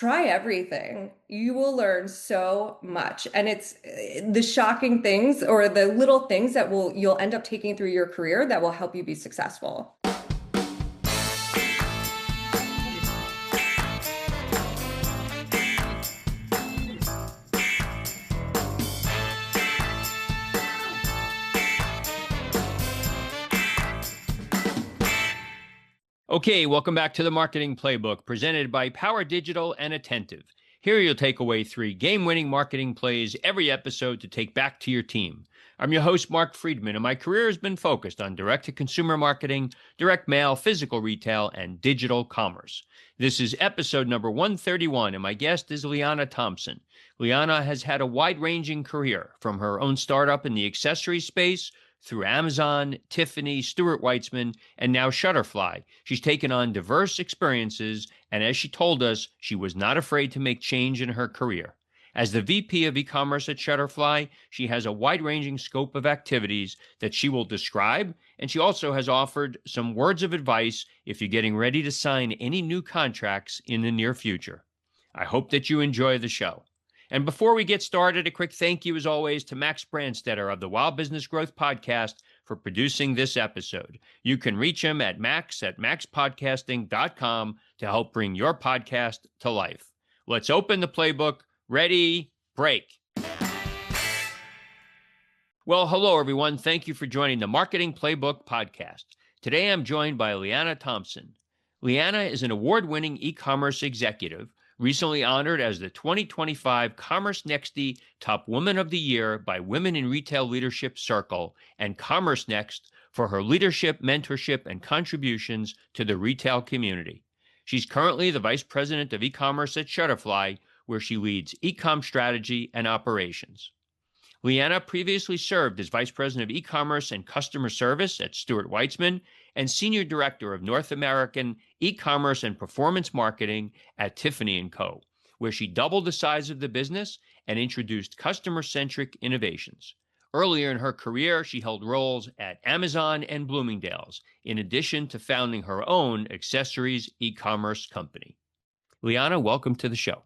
try everything. You will learn so much. And it's the shocking things or the little things that you'll end up taking through your career that will help you be successful. Okay, welcome back to the Marketing Playbook presented by Power Digital and Attentive. Here you'll take away 3 game-winning marketing plays every episode to take back to your team. I'm your host, Mark Friedman, and my career has been focused on direct-to-consumer marketing, direct mail, physical retail, and digital commerce. This is episode number 131, and my guest is Liana Thompson. Liana has had a wide-ranging career, from her own startup in the accessories space through Amazon, Tiffany, Stuart Weitzman, and now Shutterfly. She's taken on diverse experiences, and as she told us, she was not afraid to make change in her career. As the VP of e-commerce at Shutterfly, she has a wide-ranging scope of activities that she will describe, and she also has offered some words of advice if you're getting ready to sign any new contracts in the near future. I hope that you enjoy the show. And before we get started, a quick thank you, as always, to Max Brandstetter of the Wild Business Growth Podcast for producing this episode. You can reach him at maxpodcasting.com to help bring your podcast to life. Let's open the playbook. Ready, break. Well, hello, everyone. Thank you for joining the Marketing Playbook podcast. Today, I'm joined by Liana Thompson. Liana is an award-winning e-commerce executive, recently honored as the 2025 Commerce Nexty Top Woman of the Year by Women in Retail Leadership Circle and Commerce Next for her leadership, mentorship, and contributions to the retail community. She's currently the Vice President of E-commerce at Shutterfly, where she leads e-com strategy and operations. Liana previously served as Vice President of E-commerce and Customer Service at Stuart Weitzman and Senior Director of North American E-commerce and Performance Marketing at Tiffany & Co., where she doubled the size of the business and introduced customer-centric innovations. Earlier in her career, she held roles at Amazon and Bloomingdale's, in addition to founding her own accessories e-commerce company. Liana, welcome to the show.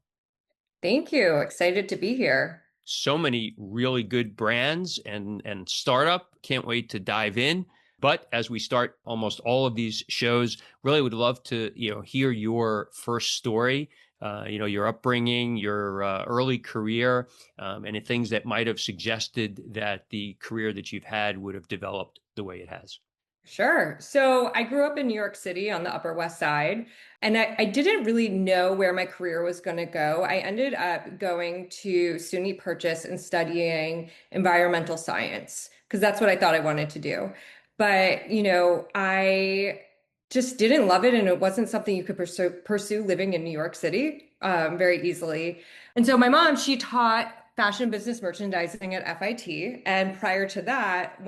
Thank you. Excited to be here. So many really good brands and startup. Can't wait to dive in. But as we start almost all of these shows, really would love to hear your first story, your upbringing, your early career, and the things that might have suggested that the career that you've had would have developed the way it has. Sure. So I grew up in New York City on the Upper West Side, and I didn't really know where my career was going to go. I ended up going to SUNY Purchase and studying environmental science because that's what I thought I wanted to do. But, I just didn't love it, and it wasn't something you could pursue living in New York City very easily. And so my mom, she taught fashion business merchandising at FIT. And prior to that,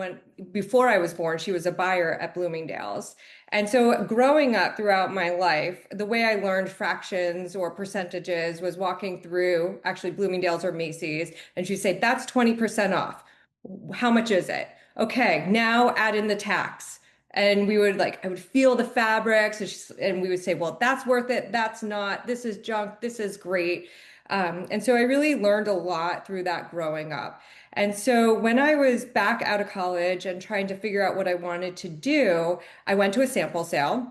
before I was born, she was a buyer at Bloomingdale's. And so growing up throughout my life, the way I learned fractions or percentages was walking through actually Bloomingdale's or Macy's, and she'd say, that's 20% off. How much is it? Okay, now add in the tax. And I would feel the fabrics, and we would say, well, that's worth it. That's not. This is junk. This is great. And so I really learned a lot through that growing up. And so when I was back out of college and trying to figure out what I wanted to do, I went to a sample sale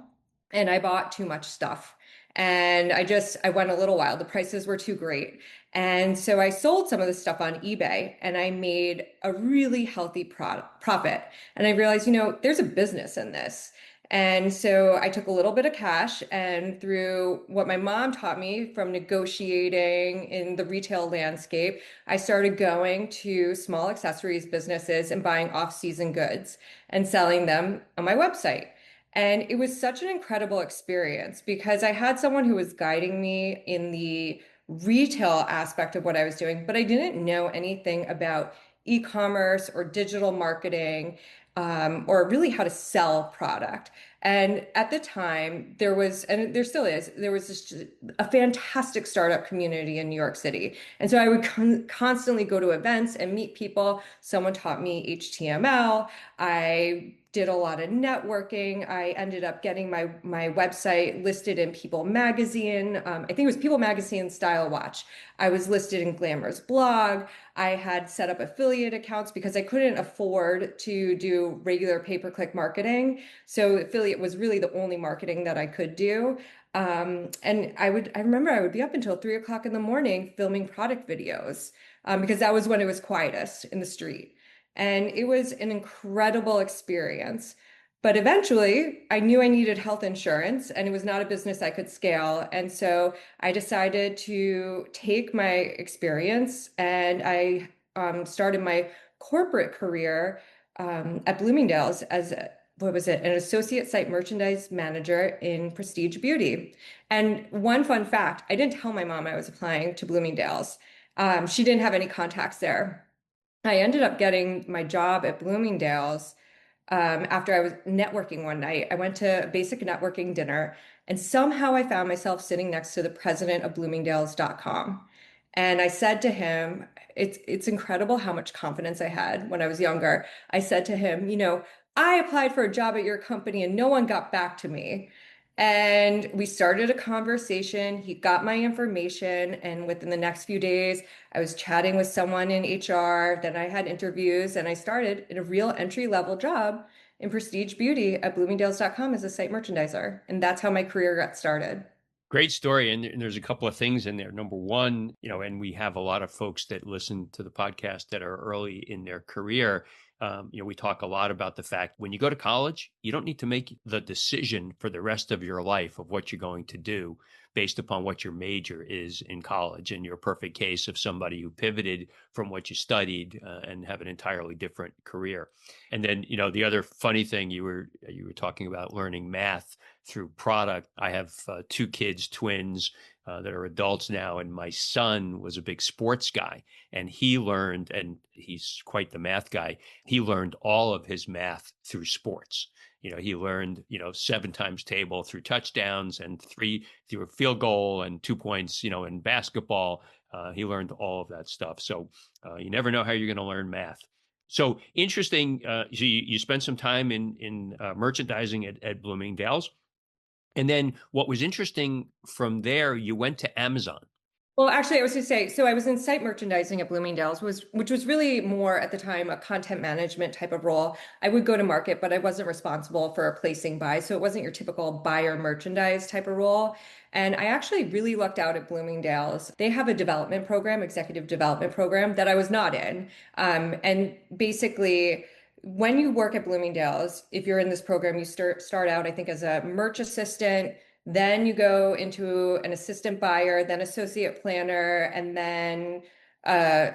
and I bought too much stuff. And I went a little wild. The prices were too great. And so I sold some of the stuff on eBay and I made a really healthy profit. And I realized, there's a business in this. And so I took a little bit of cash, and through what my mom taught me from negotiating in the retail landscape, I started going to small accessories businesses and buying off-season goods and selling them on my website. And it was such an incredible experience because I had someone who was guiding me in the retail aspect of what I was doing, but I didn't know anything about e-commerce or digital marketing, or really how to sell product. And at the time, and there still is, there was just a fantastic startup community in New York City. And so I would constantly go to events and meet people. Someone taught me HTML. I did a lot of networking. I ended up getting my website listed in People Magazine. I think it was People Magazine Style Watch. I was listed in Glamour's blog. I had set up affiliate accounts because I couldn't afford to do regular pay-per-click marketing. So affiliate was really the only marketing that I could do. And I remember I would be up until 3 o'clock in the morning filming product videos, because that was when it was quietest in the street. And it was an incredible experience. But eventually, I knew I needed health insurance, and it was not a business I could scale. And so I decided to take my experience, and I started my corporate career at Bloomingdale's as what was it, an associate site merchandise manager in prestige beauty. And one fun fact, I didn't tell my mom I was applying to Bloomingdale's. She didn't have any contacts there. I ended up getting my job at Bloomingdale's after I was networking one night. I went to a basic networking dinner, and somehow I found myself sitting next to the president of Bloomingdale's.com. And I said to him, it's incredible how much confidence I had when I was younger. I said to him, I applied for a job at your company and no one got back to me. And we started a conversation. He got my information, and within the next few days, I was chatting with someone in HR. Then I had interviews, and I started in a real entry-level job in prestige beauty at Bloomingdale's.com as a site merchandiser. And that's how my career got started. Great story. And there's a couple of things in there. Number one, and we have a lot of folks that listen to the podcast that are early in their career. We talk a lot about the fact when you go to college, you don't need to make the decision for the rest of your life of what you're going to do based upon what your major is in college. And you're a perfect case of somebody who pivoted from what you studied and have an entirely different career. And then, the other funny thing you were talking about learning math through product. I have two kids, twins, that are adults now, and my son was a big sports guy, and he learned, and he's quite the math guy. He learned all of his math through sports. He learned, 7 times table through touchdowns and 3 through a field goal and 2 points, in basketball. He learned all of that stuff. So you never know how you're going to learn math. So interesting. So you spent some time in merchandising at Bloomingdale's. And then what was interesting from there, you went to Amazon. Well, actually, I was going to say, so I was in site merchandising at Bloomingdale's, which was really more at the time a content management type of role. I would go to market, but I wasn't responsible for placing buys, so it wasn't your typical buyer merchandise type of role. And I actually really lucked out at Bloomingdale's. They have a development program, executive development program that I was not in. And basically, when you work at Bloomingdale's, if you're in this program, you start out, I think, as a merch assistant. Then you go into an assistant buyer, then associate planner, and then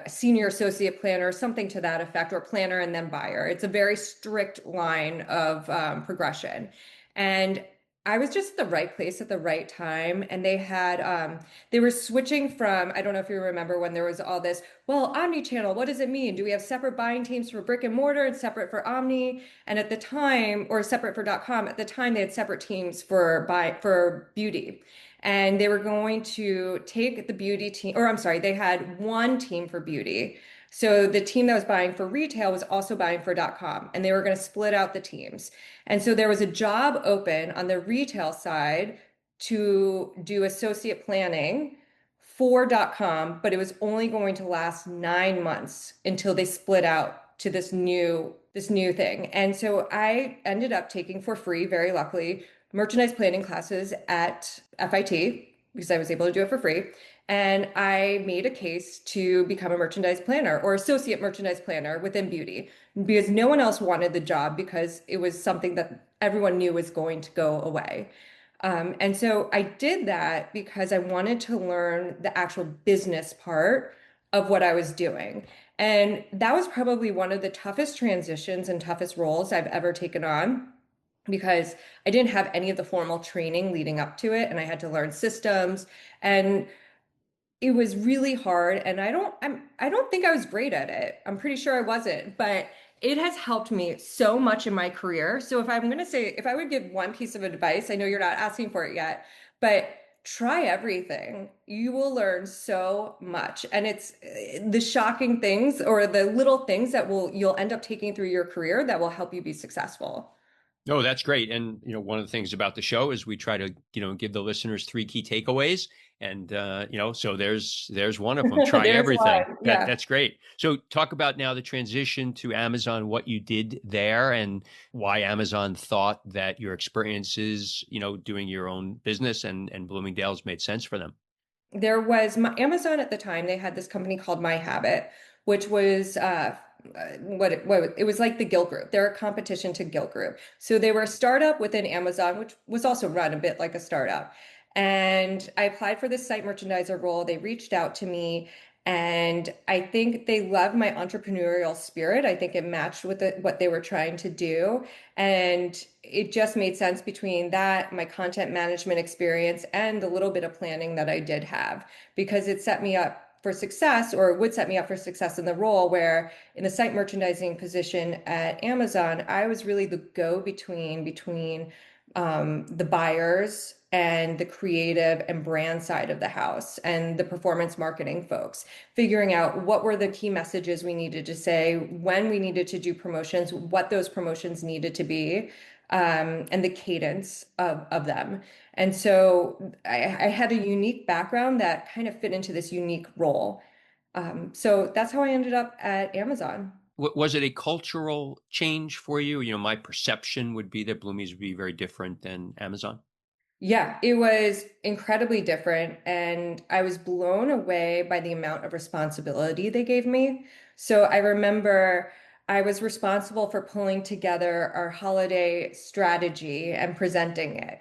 senior associate planner, something to that effect, or planner and then buyer. It's a very strict line of progression. And I was just at the right place at the right time. And they were switching from, I don't know if you remember when there was all this, well, omni-channel, what does it mean? Do we have separate buying teams for brick and mortar and separate for omni? And at the time, or separate for .com, at the time they had separate teams for beauty. And they were going to take the beauty team, or I'm sorry, they had one team for beauty. So the team that was buying for retail was also buying for .com, and they were going to split out the teams. And so there was a job open on the retail side to do associate planning for .com, but it was only going to last 9 months until they split out to this new thing. And so I ended up taking for free, very luckily, merchandise planning classes at FIT because I was able to do it for free. And I made a case to become a merchandise planner or associate merchandise planner within beauty because no one else wanted the job because it was something that everyone knew was going to go away. And so I did that because I wanted to learn the actual business part of what I was doing. And that was probably one of the toughest transitions and toughest roles I've ever taken on because I didn't have any of the formal training leading up to it, and I had to learn systems, and it was really hard. And I don't think I was great at it. I'm pretty sure I wasn't, but it has helped me so much in my career. So if I'm going to say, if I would give one piece of advice, I know you're not asking for it yet, but try everything. You will learn so much. And it's the shocking things or the little things that you'll end up taking through your career that will help you be successful. No, that's great. And one of the things about the show is we try to, give the listeners three key takeaways. And so there's one of them. Try There's everything. one. That Yeah. that's great. So talk about now the transition to Amazon, what you did there, and why Amazon thought that your experiences, doing your own business and Bloomingdale's made sense for them. There was Amazon at the time, they had this company called My Habit, which was what it was like the Guild Group. They're a competition to Guild Group. So they were a startup within Amazon, which was also run a bit like a startup. And I applied for this site merchandiser role. They reached out to me, and I think they loved my entrepreneurial spirit. I think it matched with what they were trying to do. And it just made sense between that, my content management experience, and the little bit of planning that I did have, because it set me up for success, or would set me up for success in the role where in the site merchandising position at Amazon, I was really the go between the buyers and the creative and brand side of the house and the performance marketing folks, figuring out what were the key messages we needed to say, when we needed to do promotions, what those promotions needed to be, and the cadence of them. And so I had a unique background that kind of fit into this unique role. So that's how I ended up at Amazon. Was it a cultural change for you? My perception would be that Bloomies would be very different than Amazon. Yeah, it was incredibly different, and I was blown away by the amount of responsibility they gave me. So I remember I was responsible for pulling together our holiday strategy and presenting it.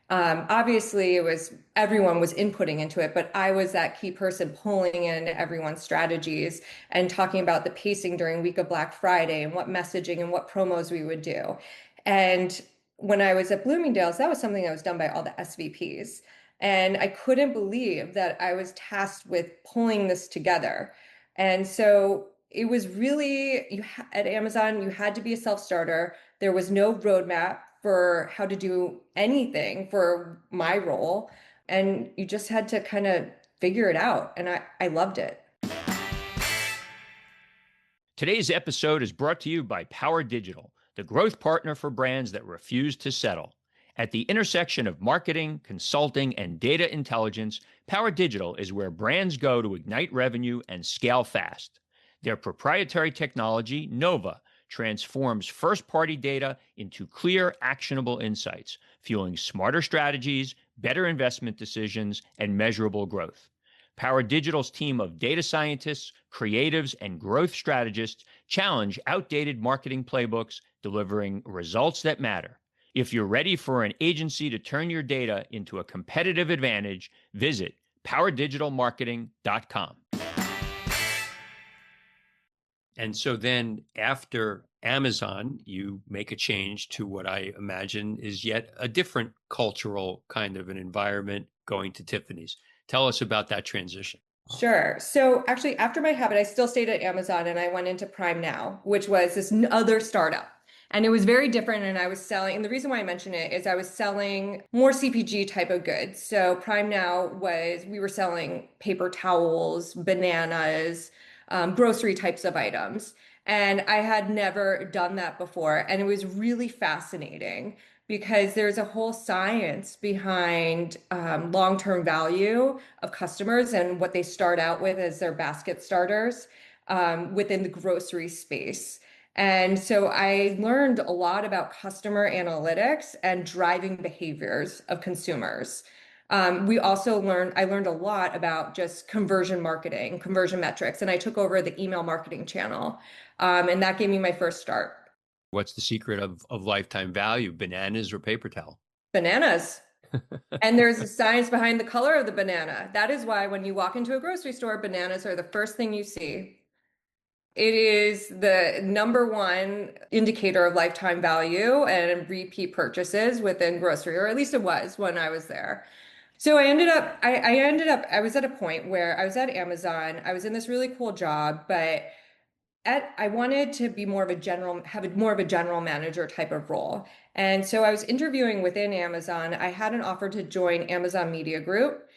Obviously, it was everyone was inputting into it, but I was that key person pulling in everyone's strategies and talking about the pacing during week of Black Friday and what messaging and what promos we would do. And when I was at Bloomingdale's, that was something that was done by all the SVPs. And I couldn't believe that I was tasked with pulling this together. And so it was really, at Amazon, you had to be a self-starter. There was no roadmap for how to do anything for my role. And you just had to kind of figure it out. And I loved it. Today's episode is brought to you by Power Digital, the growth partner for brands that refuse to settle. At the intersection of marketing, consulting, and data intelligence, Power Digital is where brands go to ignite revenue and scale fast. Their proprietary technology, Nova, transforms first party data into clear, actionable insights, fueling smarter strategies, better investment decisions, and measurable growth. Power Digital's team of data scientists, creatives, and growth strategists challenge outdated marketing playbooks, delivering results that matter. If you're ready for an agency to turn your data into a competitive advantage, visit powerdigitalmarketing.com. And so then after Amazon, you make a change to what I imagine is yet a different cultural kind of an environment, going to Tiffany's. Tell us about that transition. Sure. So actually, after my habit, I still stayed at Amazon and I went into Prime Now, which was this other startup. And it was very different. And I was selling, and the reason why I mention it is I was selling more CPG type of goods. So Prime Now was, we were selling paper towels, bananas, grocery types of items. And I had never done that before. And it was really fascinating because there's a whole science behind long-term value of customers and what they start out with as their basket starters within the grocery space. And so I learned a lot about customer analytics and driving behaviors of consumers. I learned a lot about just conversion marketing, conversion metrics, and I took over the email marketing channel. And that gave me my first start. What's the secret of lifetime value? Bananas or paper towel? Bananas. And there's a science behind the color of the banana. That is why when you walk into a grocery store, bananas are the first thing you see. It is the number one indicator of lifetime value and repeat purchases within grocery, or at least it was when I was there. So I was at a point where I was at Amazon. I was in this really cool job, but I wanted to be more of a more of a general manager type of role. And so I was interviewing within Amazon. I had an offer to join Amazon Media Group,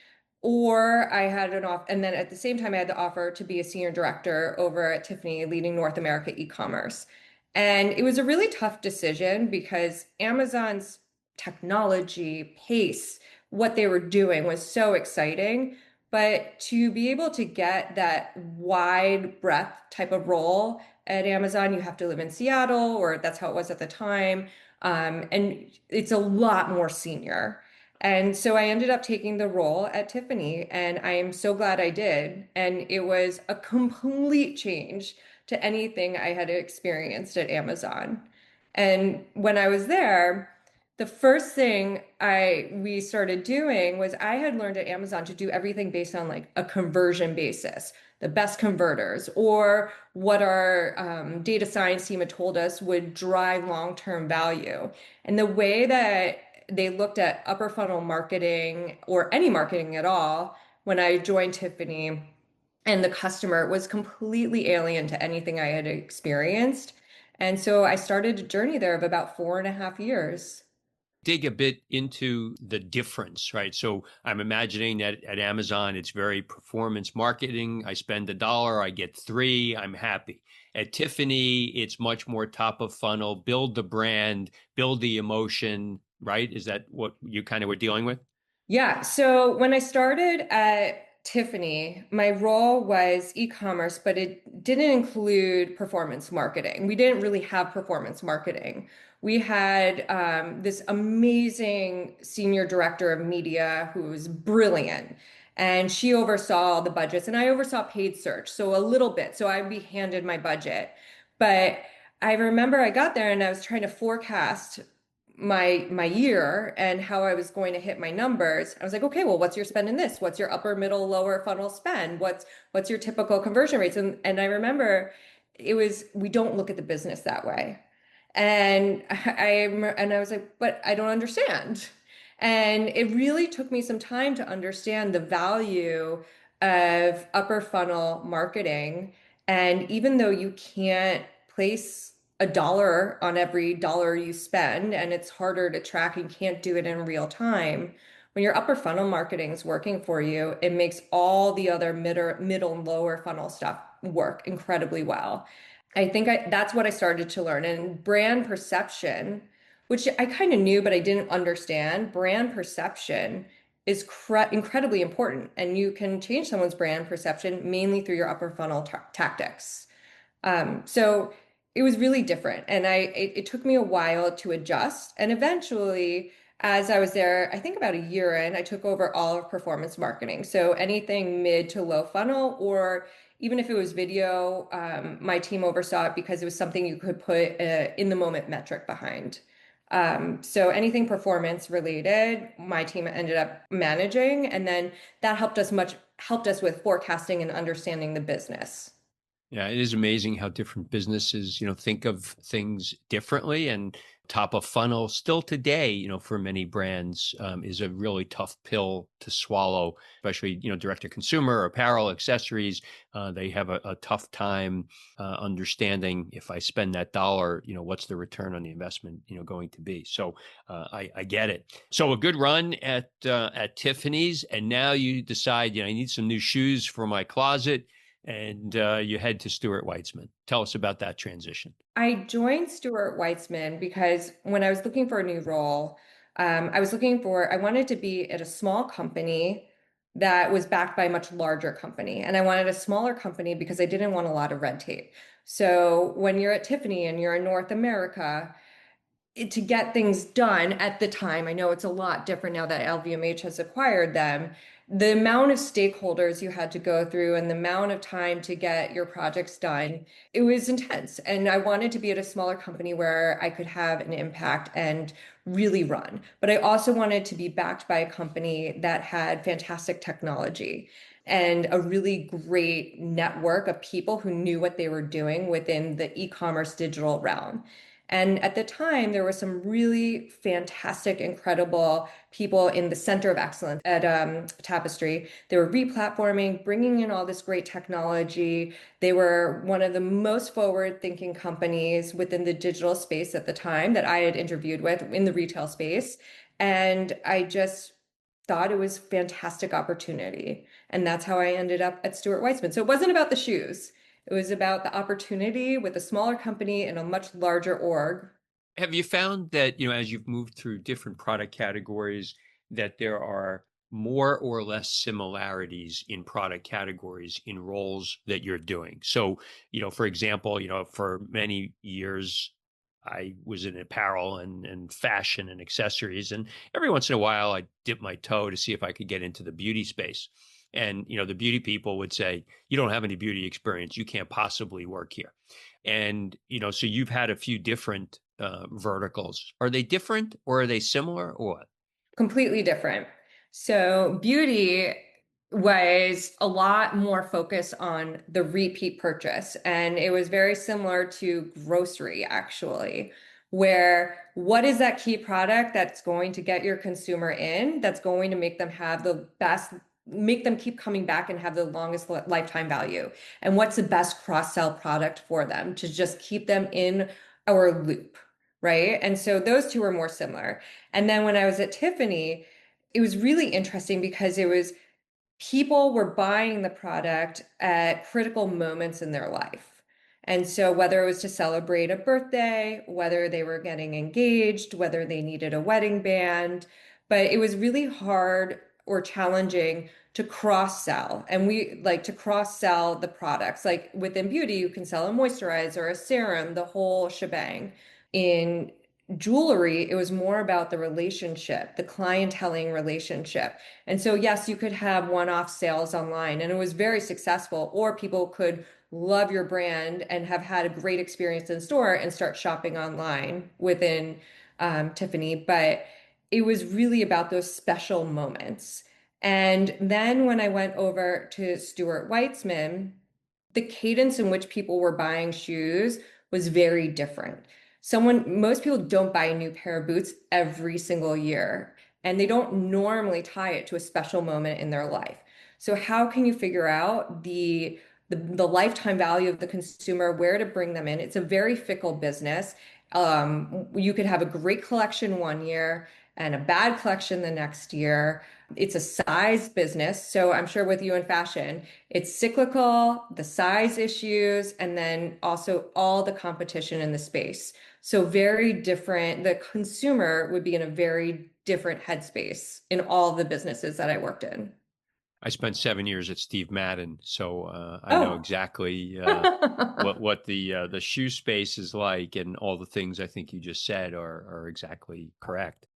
or I had an off, and then at the same time, I had the offer to be a senior director over at Tiffany, leading North America e-commerce. And it was a really tough decision because Amazon's technology, pace, what they were doing was so exciting. But to be able to get that wide breadth type of role at Amazon, you have to live in Seattle, or that's how it was at the time. And it's a lot more senior. And so I ended up taking the role at Tiffany, and I am so glad I did. And it was a complete change to anything I had experienced at Amazon. And when I was there, the first thing I we started doing was I had learned at Amazon to do everything based on like a conversion basis, the best converters, or what our data science team had told us would drive long-term value. And the way that they looked at upper funnel marketing or any marketing at all when I joined Tiffany and the customer was completely alien to anything I had experienced. And so I started a journey there of about 4.5 years. Dig a bit into the difference, right? So I'm imagining that at Amazon, it's very performance marketing. I spend $1, I get three, I'm happy. At Tiffany, it's much more top of funnel, build the brand, build the emotion, right? Is that what you kind of were dealing with? Yeah, so when I started at Tiffany, my role was e-commerce, but it didn't include performance marketing. We didn't really have performance marketing. We had this amazing senior director of media who was brilliant, and she oversaw the budgets, and I oversaw paid search, so a little bit. So I'd be handed my budget, but I remember I got there and I was trying to forecast my year and how I was going to hit my numbers. I was like, okay, well, what's your spend in this? What's your upper, middle, lower funnel spend? What's your typical conversion rates? And I remember it was we don't look at the business that way. And I was like, but I don't understand. And it really took me some time to understand the value of upper funnel marketing. And even though you can't place a dollar on every dollar you spend, and it's harder to track and can't do it in real time, when your upper funnel marketing is working for you, it makes all the other middle and lower funnel stuff work incredibly well. That's what I started to learn. And brand perception, which I kind of knew, but I didn't understand, brand perception is incredibly important. And you can change someone's brand perception mainly through your upper funnel tactics. So it was really different. And it took me a while to adjust. And eventually, as I was there, I think about a year in, I took over all of performance marketing. So anything mid to low funnel, or even if it was video, my team oversaw it because it was something you could put in the moment metric behind. So anything performance related, my team ended up managing, and then that helped us with forecasting and understanding the business. Yeah, it is amazing how different businesses, think of things differently. And top of funnel still today, for many brands, is a really tough pill to swallow, especially, direct to consumer, apparel, accessories. They have a tough time understanding if I spend that dollar, what's the return on the investment, going to be. So I get it. So a good run at Tiffany's, and now you decide, I need some new shoes for my closet, and you head to Stuart Weitzman. Tell us about that transition. I joined Stuart Weitzman because when I was looking for a new role, I wanted to be at a small company that was backed by a much larger company. And I wanted a smaller company because I didn't want a lot of red tape. So when you're at Tiffany and you're in North America, to get things done at the time, I know it's a lot different now that LVMH has acquired them. The amount of stakeholders you had to go through and the amount of time to get your projects done, it was intense. And I wanted to be at a smaller company where I could have an impact and really run. But I also wanted to be backed by a company that had fantastic technology and a really great network of people who knew what they were doing within the e-commerce digital realm. And at the time, there were some really fantastic, incredible people in the center of excellence at Tapestry. They were replatforming, bringing in all this great technology. They were one of the most forward-thinking companies within the digital space at the time that I had interviewed with in the retail space. And I just thought it was fantastic opportunity. And that's how I ended up at Stuart Weitzman. So it wasn't about the shoes. It was about the opportunity with a smaller company and a much larger org. Have you found that, as you've moved through different product categories, that there are more or less similarities in product categories in roles that you're doing? So, for example, for many years, I was in apparel and fashion and accessories. And every once in a while, I dip my toe to see if I could get into the beauty space. And, the beauty people would say, you don't have any beauty experience. You can't possibly work here. And, so you've had a few different verticals. Are they different or are they similar or what? Completely different. So beauty was a lot more focused on the repeat purchase. And it was very similar to grocery, actually, where what is that key product that's going to get your consumer in, that's going to make them have the best, make them keep coming back and have the longest lifetime value? And what's the best cross-sell product for them to just keep them in our loop, right? And so those two were more similar. And then when I was at Tiffany, it was really interesting because it was people were buying the product at critical moments in their life. And so whether it was to celebrate a birthday, whether they were getting engaged, whether they needed a wedding band, but it was really hard or challenging to cross sell. And we like to cross sell the products. Like within beauty, you can sell a moisturizer, a serum, the whole shebang. In jewelry, it was more about the relationship, the clienteling relationship. And so, yes, you could have one-off sales online, and it was very successful, or people could love your brand and have had a great experience in store and start shopping online within Tiffany. But it was really about those special moments. And then when I went over to Stuart Weitzman, the cadence in which people were buying shoes was very different. Most people don't buy a new pair of boots every single year, and they don't normally tie it to a special moment in their life. So how can you figure out the lifetime value of the consumer, where to bring them in? It's a very fickle business. You could have a great collection one year and a bad collection the next year. It's a size business. So I'm sure with you in fashion, it's cyclical, the size issues, and then also all the competition in the space. So very different. The consumer would be in a very different headspace in all the businesses that I worked in. I spent 7 years at Steve Madden, so I know Oh. exactly what the shoe space is like, and all the things I think you just said are exactly correct.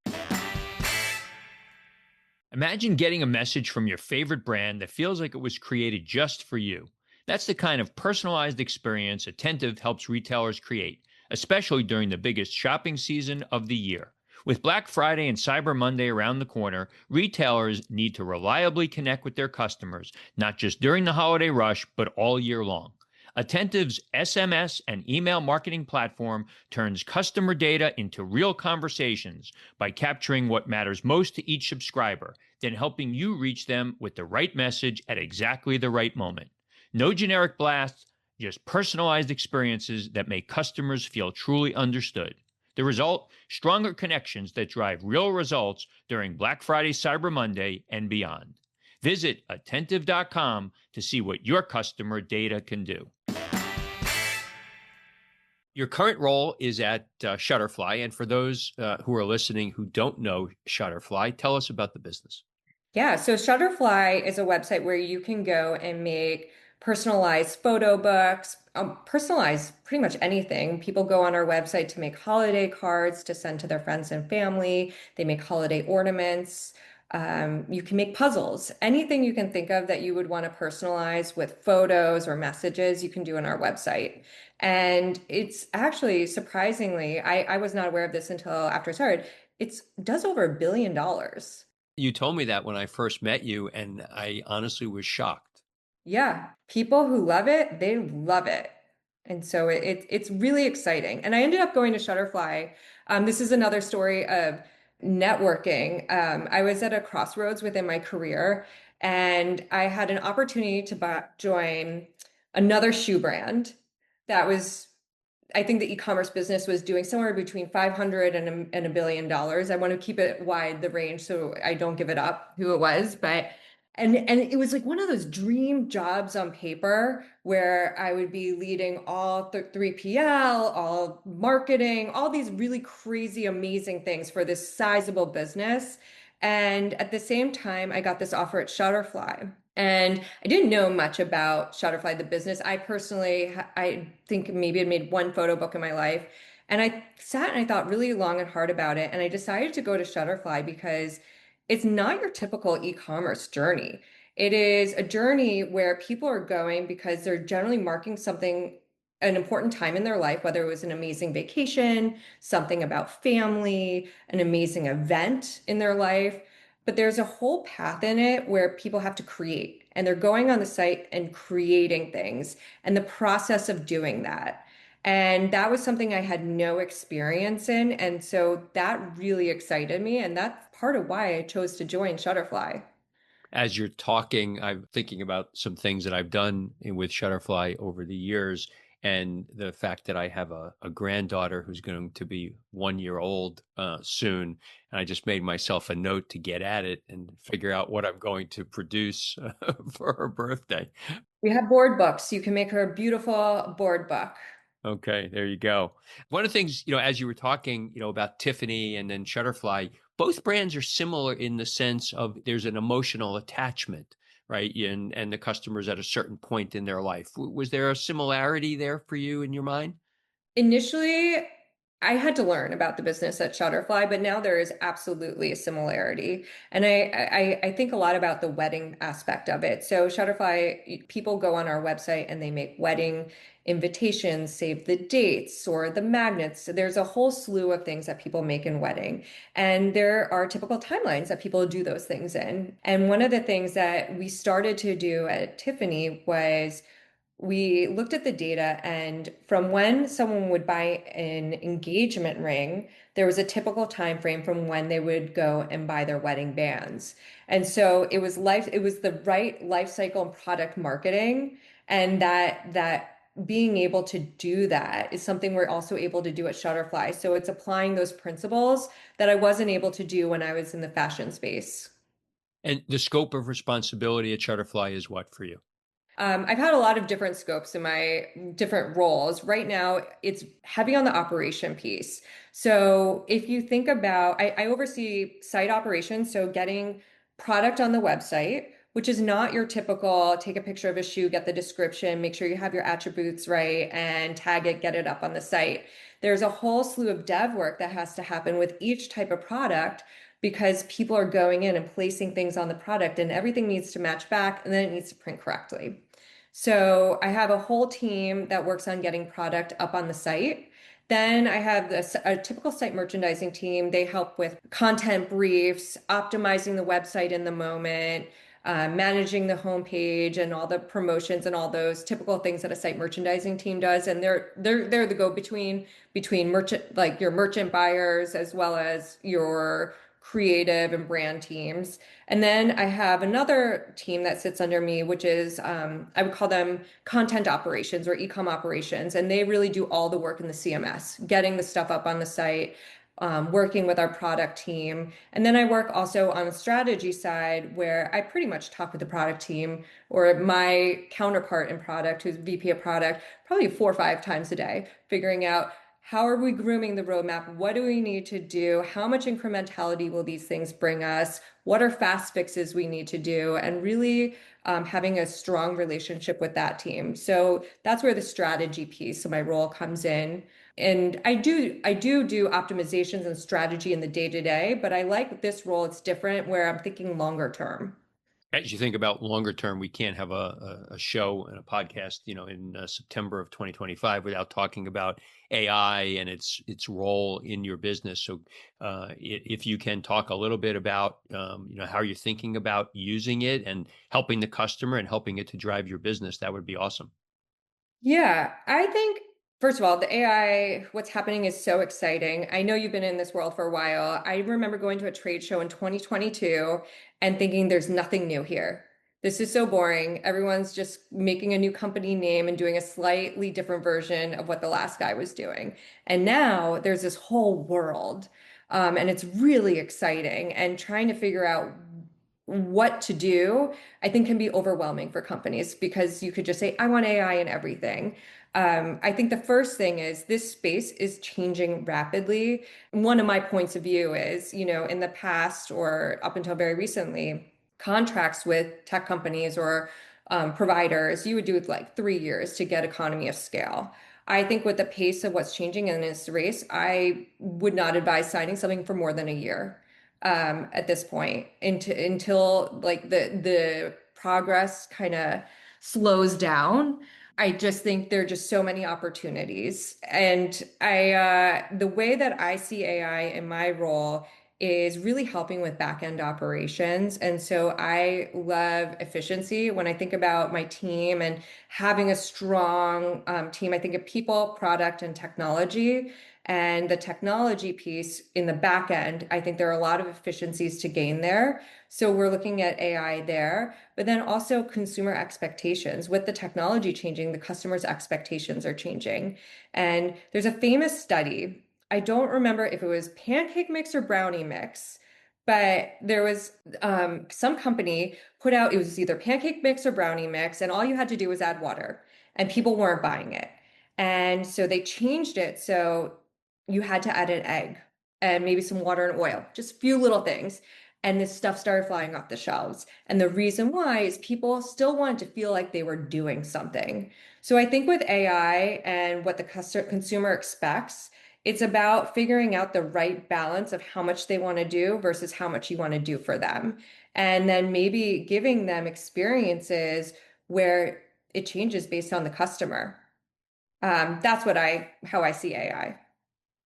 Imagine getting a message from your favorite brand that feels like it was created just for you. That's the kind of personalized experience Attentive helps retailers create, especially during the biggest shopping season of the year. With Black Friday and Cyber Monday around the corner, retailers need to reliably connect with their customers, not just during the holiday rush, but all year long. Attentive's SMS and email marketing platform turns customer data into real conversations by capturing what matters most to each subscriber, then helping you reach them with the right message at exactly the right moment. No generic blasts, just personalized experiences that make customers feel truly understood. The result? Stronger connections that drive real results during Black Friday, Cyber Monday, and beyond. Visit attentive.com to see what your customer data can do. Your current role is at Shutterfly. And for those who are listening who don't know Shutterfly, tell us about the business. Yeah, so Shutterfly is a website where you can go and make personalized photo books, personalize pretty much anything. People go on our website to make holiday cards to send to their friends and family. They make holiday ornaments. You can make puzzles. Anything you can think of that you would want to personalize with photos or messages, you can do on our website. And it's actually surprisingly, I was not aware of this until after I started. It does over $1 billion. You told me that when I first met you, and I honestly was shocked. Yeah, people who love it, they love it. And so it's really exciting. And I ended up going to Shutterfly. This is another story of networking. I was at a crossroads within my career, and I had an opportunity to join another shoe brand that was, I think the e-commerce business was doing somewhere between 500 and $1 billion. I want to keep it wide, the range, so I don't give it up who it was, but and it was like one of those dream jobs on paper where I would be leading all 3PL, all marketing, all these really crazy, amazing things for this sizable business. And at the same time, I got this offer at Shutterfly. And I didn't know much about Shutterfly, the business. I personally, I think maybe I made one photo book in my life. And I sat and I thought really long and hard about it. And I decided to go to Shutterfly because it's not your typical e-commerce journey. It is a journey where people are going because they're generally marking something, an important time in their life, whether it was an amazing vacation, something about family, an amazing event in their life. But there's a whole path in it where people have to create, and they're going on the site and creating things and the process of doing that. And that was something I had no experience in. And so that really excited me. And that's part of why I chose to join Shutterfly. As you're talking, I'm thinking about some things that I've done with Shutterfly over the years, and the fact that I have a granddaughter who's going to be 1 year old soon. And I just made myself a note to get at it and figure out what I'm going to produce for her birthday. We have board books. You can make her a beautiful board book. Okay, there you go. One of the things, as you were talking, about Tiffany and then Shutterfly, both brands are similar in the sense of there's an emotional attachment, right? And the customers at a certain point in their life. Was there a similarity there for you in your mind? Initially, I had to learn about the business at Shutterfly, but now there is absolutely a similarity. And I think a lot about the wedding aspect of it. So Shutterfly, people go on our website and they make wedding invitations, save the dates or the magnets. So there's a whole slew of things that people make in wedding. And there are typical timelines that people do those things in. And one of the things that we started to do at Tiffany was we looked at the data, and from when someone would buy an engagement ring, there was a typical time frame from when they would go and buy their wedding bands. And so it was the right life cycle and product marketing, and that being able to do that is something we're also able to do at Shutterfly. So it's applying those principles that I wasn't able to do when I was in the fashion space. And the scope of responsibility at Shutterfly is what for you? I've had a lot of different scopes in my different roles. Right now, it's heavy on the operation piece. So if you think about, I oversee site operations, so getting product on the website, which is not your typical take a picture of a shoe, get the description, make sure you have your attributes right, and tag it, get it up on the site. There's a whole slew of dev work that has to happen with each type of product because people are going in and placing things on the product and everything needs to match back and then it needs to print correctly. So I have a whole team that works on getting product up on the site. Then I have a typical site merchandising team. They help with content briefs, optimizing the website in the moment, managing the homepage and all the promotions and all those typical things that a site merchandising team does. And they're the go between merchant, like your merchant buyers as well as your creative and brand teams. And then I have another team that sits under me, which is I would call them content operations or ecom operations. And they really do all the work in the CMS, getting the stuff up on the site, working with our product team. And then I work also on the strategy side where I pretty much talk with the product team or my counterpart in product, who's VP of product, probably 4 or 5 times a day, figuring out how are we grooming the roadmap? What do we need to do? How much incrementality will these things bring us? What are fast fixes we need to do? And really having a strong relationship with that team. So that's where the strategy piece of my role comes in. And I do optimizations and strategy in the day to day, but I like this role. It's different where I'm thinking longer term. As you think about longer term, we can't have a show and a podcast, in September of 2025 without talking about AI and its role in your business. So, if you can talk a little bit about, how you're thinking about using it and helping the customer and helping it to drive your business, that would be awesome. Yeah, I think, first of all, the AI, what's happening is so exciting. I know you've been in this world for a while. I remember going to a trade show in 2022 and thinking there's nothing new here. This is so boring. Everyone's just making a new company name and doing a slightly different version of what the last guy was doing. And now there's this whole world. And it's really exciting. And trying to figure out what to do, I think can be overwhelming for companies because you could just say, I want AI in everything. I think the first thing is this space is changing rapidly. One of my points of view is, in the past or up until very recently, contracts with tech companies or providers, you would do it like 3 years to get economy of scale. I think with the pace of what's changing in this race, I would not advise signing something for more than a year at this point until like the progress kind of slows down. I just think there are just so many opportunities. And the way that I see AI in my role is really helping with back end operations. And so I love efficiency. When I think about my team and having a strong team, I think of people, product, and technology. And the technology piece in the back end, I think there are a lot of efficiencies to gain there. So we're looking at AI there, but then also consumer expectations. With the technology changing, the customer's expectations are changing. And there's a famous study. I don't remember if it was pancake mix or brownie mix, but there was some company put out, it was either pancake mix or brownie mix, and all you had to do was add water, and people weren't buying it. And so they changed it so you had to add an egg and maybe some water and oil, just a few little things. And this stuff started flying off the shelves. And the reason why is people still wanted to feel like they were doing something. So I think with AI and what the consumer expects, it's about figuring out the right balance of how much they want to do versus how much you want to do for them. And then maybe giving them experiences where it changes based on the customer. That's how I see AI.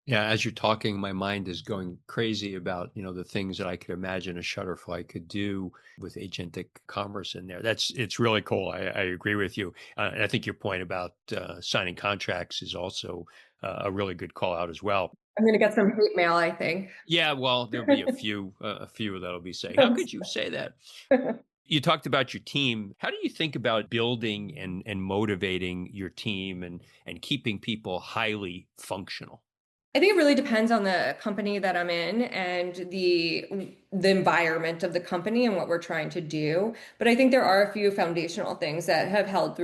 Yeah, as you're talking, my mind is going crazy about, the things that I could imagine a Shutterfly could do with agentic commerce in there. It's really cool. I agree with you. And I think your point about signing contracts is also a really good call out as well. I'm gonna get some hate mail, I think. Yeah, well, there'll be a few that'll be saying, "How could you say that?" You talked about your team. How do you think about building and motivating your team and keeping people highly functional? I think it really depends on the company that I'm in and the environment of the company and what we're trying to do. But I think there are a few foundational things that have held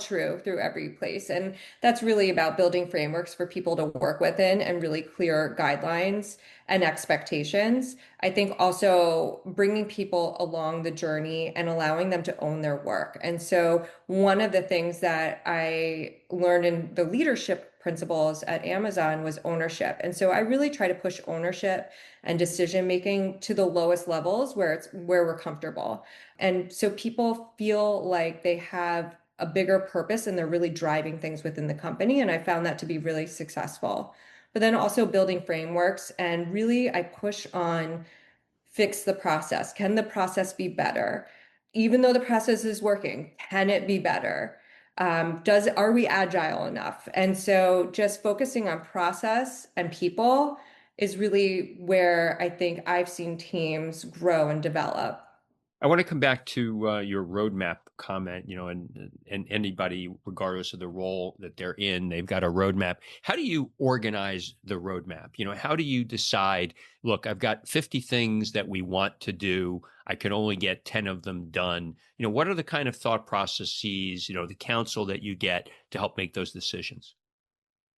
true through every place. And that's really about building frameworks for people to work within and really clear guidelines and expectations. I think also bringing people along the journey and allowing them to own their work. And so one of the things that I learned in the leadership principles at Amazon was ownership. And so I really try to push ownership and decision making to the lowest levels where we're comfortable. And so people feel like they have a bigger purpose and they're really driving things within the company. And I found that to be really successful. But then also building frameworks and really I push on fix the process. Can the process be better? Even though the process is working, can it be better? Are we agile enough? And so just focusing on process and people is really where I think I've seen teams grow and develop. I want to come back to your roadmap comment, and anybody, regardless of the role that they're in, they've got a roadmap. How do you organize the roadmap? How do you decide, look, I've got 50 things that we want to do. I can only get 10 of them done. What are the kind of thought processes, the counsel that you get to help make those decisions?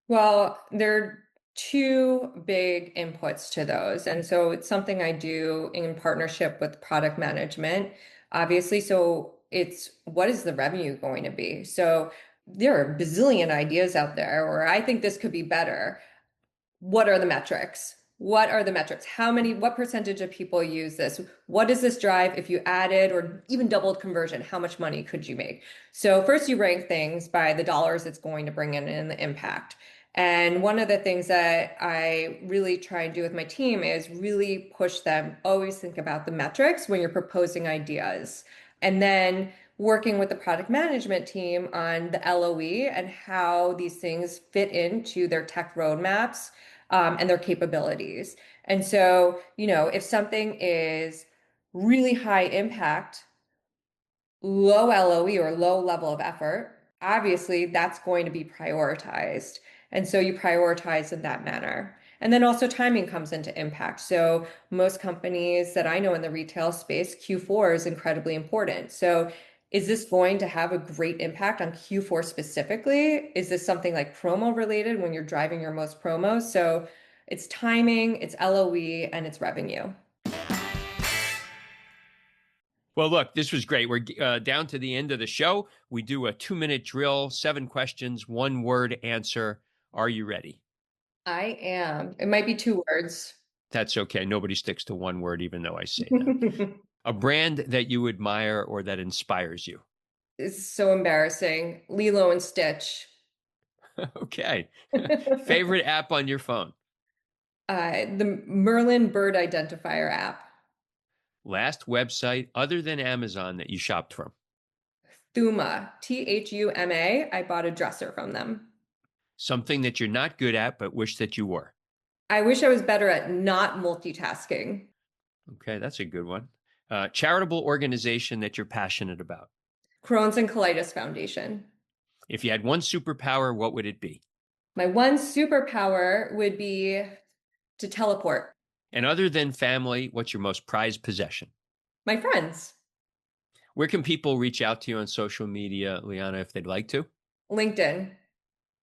Well, there are two big inputs to those. And so it's something I do in partnership with product management, obviously. So it's what is the revenue going to be? So there are a bazillion ideas out there, or I think this could be better. What are the metrics? What are the metrics? What percentage of people use this? What does this drive if you added or even doubled conversion? How much money could you make? So first you rank things by the dollars it's going to bring in and the impact. And one of the things that I really try and do with my team is really push them, always think about the metrics when you're proposing ideas. And then working with the product management team on the LOE and how these things fit into their tech roadmaps, and their capabilities. And so, if something is really high impact, low LOE or low level of effort, obviously that's going to be prioritized. And so you prioritize in that manner. And then also timing comes into impact. So most companies that I know in the retail space, Q4 is incredibly important. So is this going to have a great impact on Q4 specifically? Is this something like promo related when you're driving your most promos? So it's timing, it's LOE, and it's revenue. Well, look, this was great. We're down to the end of the show. We do a 2-minute drill, 7 questions, 1-word answer. Are you ready? I am. It might be 2 words. That's okay. Nobody sticks to 1 word, even though I say that. A brand that you admire or that inspires you. It's so embarrassing. Lilo and Stitch. Okay. Favorite app on your phone? The Merlin Bird Identifier app. Last website other than Amazon that you shopped from? Thuma, Thuma. I bought a dresser from them. Something that you're not good at but wish that you were? I wish I was better at not multitasking. Okay, that's a good one. Charitable organization that you're passionate about? Crohn's and Colitis Foundation. If you had one superpower, what would it be? My one superpower would be to teleport. And other than family, what's your most prized possession? My friends. Where can people reach out to you on social media, Liana, if they'd like to? LinkedIn.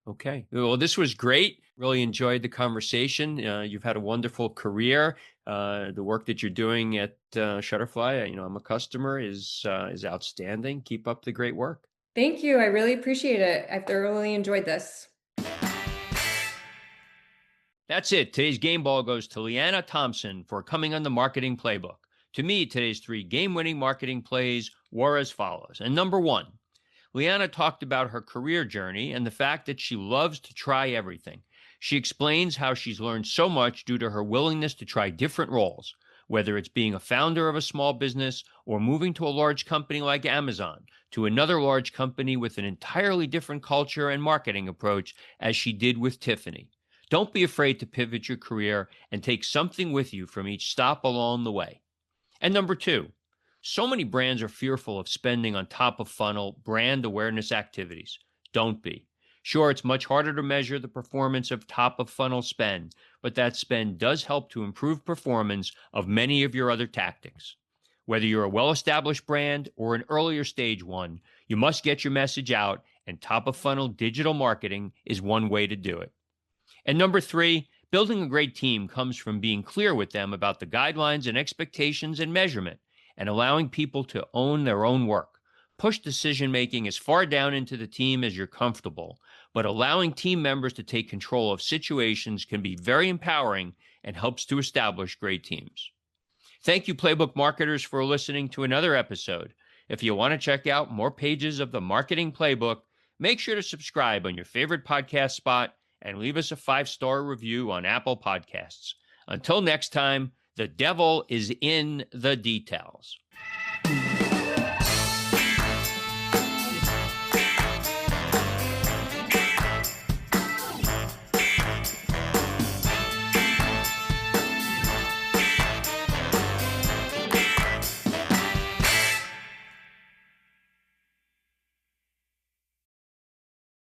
Okay. Well, this was great. Really enjoyed the conversation. You've had a wonderful career. The work that you're doing at Shutterfly, I'm a customer, is outstanding. Keep up the great work. Thank you. I really appreciate it. I thoroughly enjoyed this. That's it. Today's game ball goes to Liana Thompson for coming on the Marketing Playbook. To me, today's 3 game-winning marketing plays were as follows. And number 1, Liana talked about her career journey and the fact that she loves to try everything. She explains how she's learned so much due to her willingness to try different roles, whether it's being a founder of a small business or moving to a large company like Amazon, to another large company with an entirely different culture and marketing approach, as she did with Tiffany. Don't be afraid to pivot your career and take something with you from each stop along the way. And number 2, so many brands are fearful of spending on top of funnel brand awareness activities. Don't be. Sure, it's much harder to measure the performance of top of funnel spend, but that spend does help to improve performance of many of your other tactics. Whether you're a well-established brand or an earlier stage one, you must get your message out, and top of funnel digital marketing is one way to do it. And number 3, building a great team comes from being clear with them about the guidelines and expectations and measurement, and allowing people to own their own work. Push decision-making as far down into the team as you're comfortable, but allowing team members to take control of situations can be very empowering and helps to establish great teams. Thank you, Playbook marketers, for listening to another episode. If you want to check out more pages of the Marketing Playbook, make sure to subscribe on your favorite podcast spot and leave us a 5-star review on Apple Podcasts. Until next time, the devil is in the details.